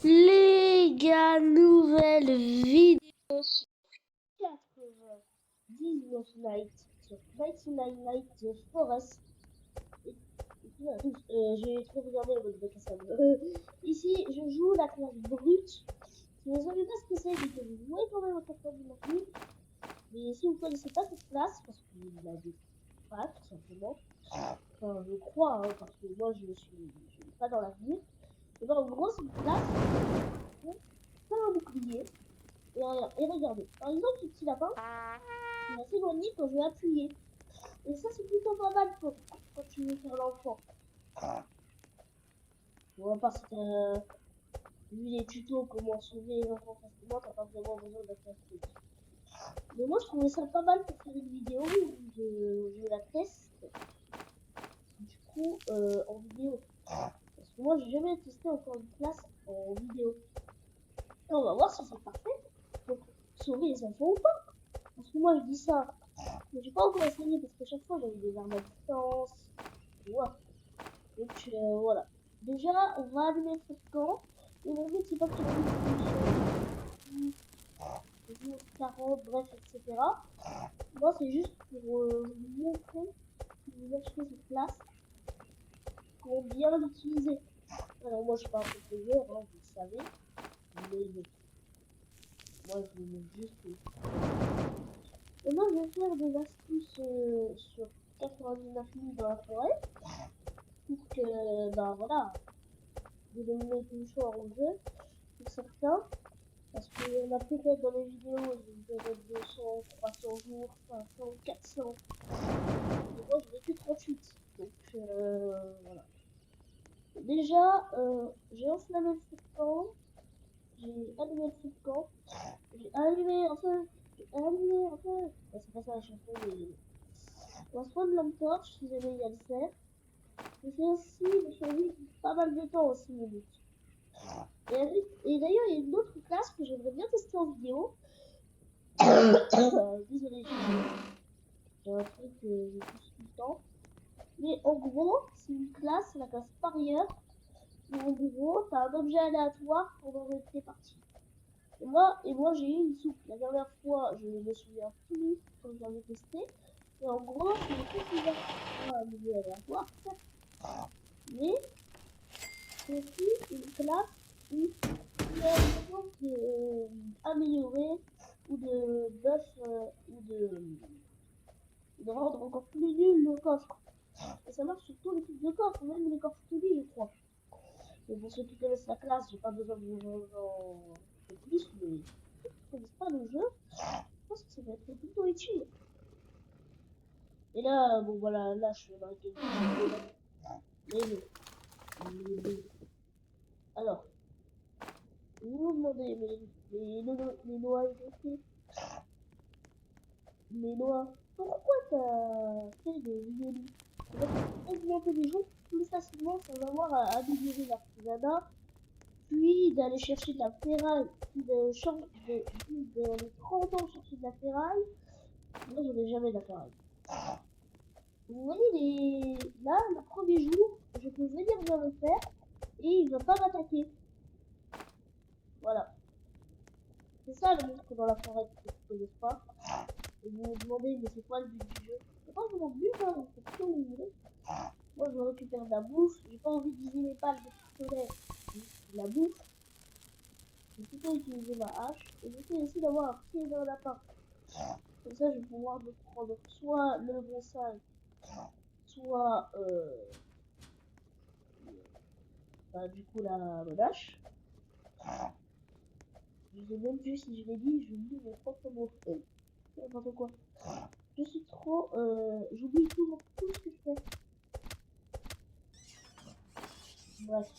Les gars, nouvelle vidéo sur 99 Nights, sur 99 Nights The Forest. J'ai trop regardé le mode de Cassandre. Ici, je joue la classe brute. Si vous savez pas ce que c'est, que vous jouez quand même au 99 000. Mais si vous connaissez pas cette classe, parce que vous l'avez pas, tout simplement. Enfin, je crois, hein, parce que moi, je suis pas dans l'avenir. Et ben, en gros, c'est une classe. Pas un bouclier. Et regardez, par exemple, ce petit lapin, il va s'éloigner quand je vais appuyer. Et ça, c'est plutôt pas mal quand tu veux faire l'enfant. Bon, à part si t'as vu les tutos comment sauver les enfants facilement, t'as pas vraiment besoin d'être un. Mais moi, je trouvais ça pas mal pour faire une vidéo où je la teste. Du coup, en vidéo. Parce que moi, j'ai jamais testé encore une classe en vidéo. Et on va voir si c'est parfait pour sauver les enfants ou pas. Parce que moi, je dis ça. Mais j'ai pas encore essayé parce que chaque fois j'avais des armes à distance. Ouais. Donc voilà. Déjà, on va allumer le feu de camp. Et mon but, c'est pas que tu joue 40, bref, etc. Moi, c'est juste pour vous montrer si vous achetez cette classe, comment bien l'utiliser. Alors, moi, je suis pas un professeur, hein, vous le savez. Mais bon. Moi, je vous montre juste. Et moi, je vais faire des astuces sur 99 000 dans la forêt. Pour que, ben voilà, vous donnez tout le choix au jeu, pour certains. Parce qu'il y en a peut-être dans les vidéos, je vais 200, 300 jours, 500, 400. Et moi, je n'ai que 38. Donc, voilà. Déjà, j'ai enflammé le feu de camp. J'ai allumé le feu de camp. J'ai allumé, enfin. C'est pas ça la chanson, mais. On va se prendre l'homme torche si jamais il y a le fer. Je fais aussi des survie pas mal de temps, 6 minutes. Et d'ailleurs, il y a une autre classe que j'aimerais bien tester en vidéo. Désolé, j'ai un truc que je pousse tout le temps. Mais en gros, c'est une classe, la classe parieur. Où en gros, t'as un objet aléatoire pendant tes parties. Et moi j'ai eu une soupe. La dernière fois, je me souviens plus quand j'avais testé. Et en gros, c'est une soupe un milieu aléatoire, certes. Mais c'est aussi une classe où il y a une chose d'améliorer ou de buff ou de rendre encore plus nul le coffre. Et ça marche sur tous les types de coffres, même les coffres to be, je crois. Et pour ceux qui connaissent la classe, j'ai pas besoin de vous en dire plus, mais ceux qui connaissent pas le jeu, je pense que ça va être plutôt utile. Et là, bon voilà, là je vais m'arrêter de vidéo. Mais alors, vous me demandez, mais les noix écoutées, les noix, pourquoi t'as fait des vidéos? Augmenter les gens plus facilement sans avoir à améliorer l'artisanat, puis d'aller chercher de la ferraille, puis de les 30 ans chercher de la ferraille. Moi j'en ai jamais de la ferraille. Vous voyez là, le premier jour, je peux venir vers le fer et il va pas m'attaquer. Voilà. C'est ça le monstre dans la forêt que vous connaissez pas. Et vous vous demandez mais c'est quoi le but du jeu? C'est pas vraiment le but, hein, c'est ce que vous voulez. Moi je récupère de la bouffe, j'ai pas envie d'utiliser mes balles de pistolet, de la bouffe. Je vais plutôt utiliser ma hache et j'essaie aussi d'avoir un pied dans la lapin. Comme ça je vais pouvoir me prendre soit le bonsai, soit bah, du coup la hache. Je sais même plus si je l'ai dit, j'oublie mes propres mots. N'importe quoi. Je suis trop, j'oublie tout ce que je fais. Bref.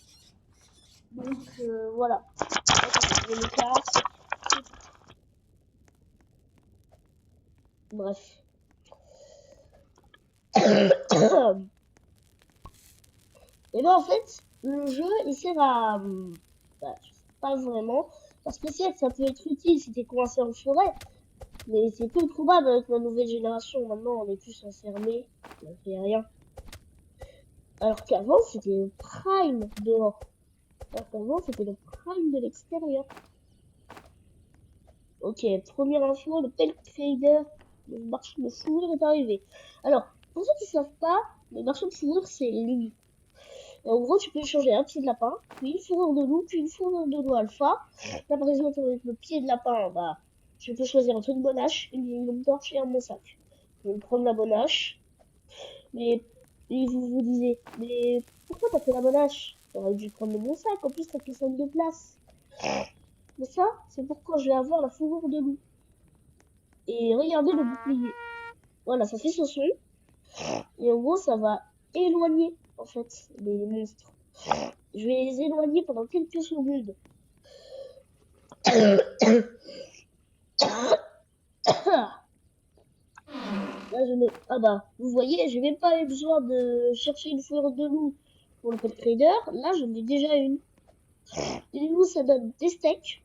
Donc voilà. Je me casse. Bref. Et ben en fait, le jeu il sert à, bah, je sais pas vraiment. Parce que certes, ça peut être utile si t'es coincé en forêt. Mais c'est peu probable avec la nouvelle génération. Maintenant, on est tous enfermés. On ne fait rien. Alors qu'avant, c'était prime dehors. Alors qu'avant, c'était le prime de l'extérieur. Ok, première info, le Pelt Trader, le marchand de fourrure est arrivé. Alors, pour ceux qui ne savent pas, le marchand de fourrure, c'est lui. Et en gros, tu peux échanger un pied de lapin, puis une fourrure de loup, puis une fourrure de loup alpha. Là, par exemple, avec le pied de lapin, bah, je peux choisir entre une bonne hache, une lampe torche et un bon sac. Je vais prendre la bonne hache. Mais, et vous vous disiez, mais pourquoi t'as fait la bonne hache? T'aurais dû prendre le bon sac, en plus t'as que 5 de place. Mais ça, c'est pourquoi je vais avoir la fourrure de loup. Et regardez le bouclier. Voilà, ça fait son son. Et en gros, ça va éloigner, en fait, les monstres. Je vais les éloigner pendant quelques secondes. Là, je me... Ah bah, vous voyez, j'ai même pas eu besoin de chercher une fourrure de loup pour le pet trader. Là, j'en ai déjà une. Et les loups, ça donne des steaks.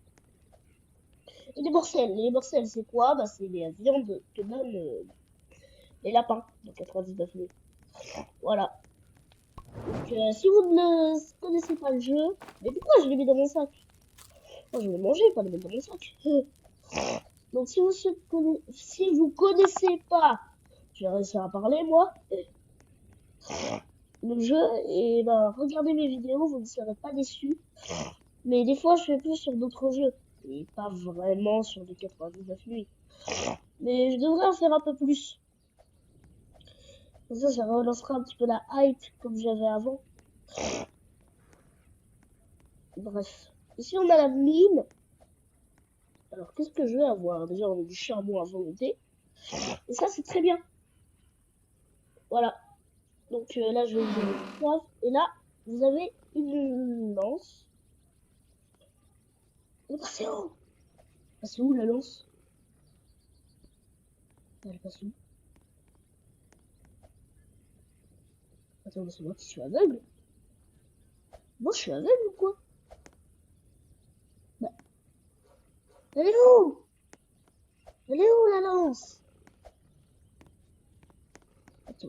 Et des morcelles. Les morcelles, c'est quoi? Bah, c'est les viandes que donnent les lapins dans 99 000. Voilà. Donc, si vous ne connaissez pas le jeu, mais pourquoi je l'ai mis dans mon sac? Moi, je vais manger, pas le mettre dans mon sac. Donc, si vous connaissez pas, je vais réussir à parler, moi, le jeu, et ben, regardez mes vidéos, vous ne serez pas déçus. Mais des fois, je fais plus sur d'autres jeux, et pas vraiment sur les 99 nuits. Mais je devrais en faire un peu plus. Comme ça relancera un petit peu la hype comme j'avais avant. Bref. Ici, on a la mine. Alors, qu'est-ce que je vais avoir? Déjà, on a du charbon à volonté. Et ça, c'est très bien. Voilà. Donc là, je vais vous donner une poivre. Et là, vous avez une lance. Elle est passée où? C'est où la lance? Elle est passée où? Attends, mais c'est moi qui suis aveugle? Moi, je suis aveugle ou quoi? Bah, elle est où? Elle est où la lance? Attends.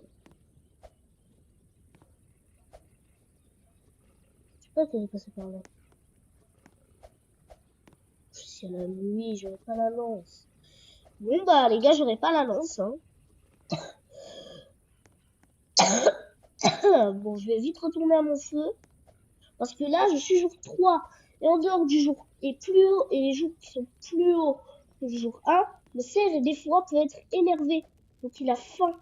Je sais pas qu'elle est passée par là. Si à la nuit, j'aurais pas la lance. Bon bah les gars, j'aurais pas la lance. Hein. Bon, je vais vite retourner à mon feu. Parce que là, je suis jour 3. Et en dehors du jour et plus haut, et les jours qui sont plus hauts que le jour 1, le cerf, des fois, peut être énervé. Donc il a faim.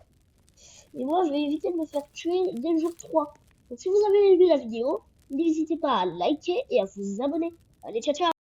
Et moi, je vais éviter de me faire tuer dès le jour 3. Donc si vous avez aimé la vidéo, n'hésitez pas à liker et à vous abonner. Allez, ciao ciao!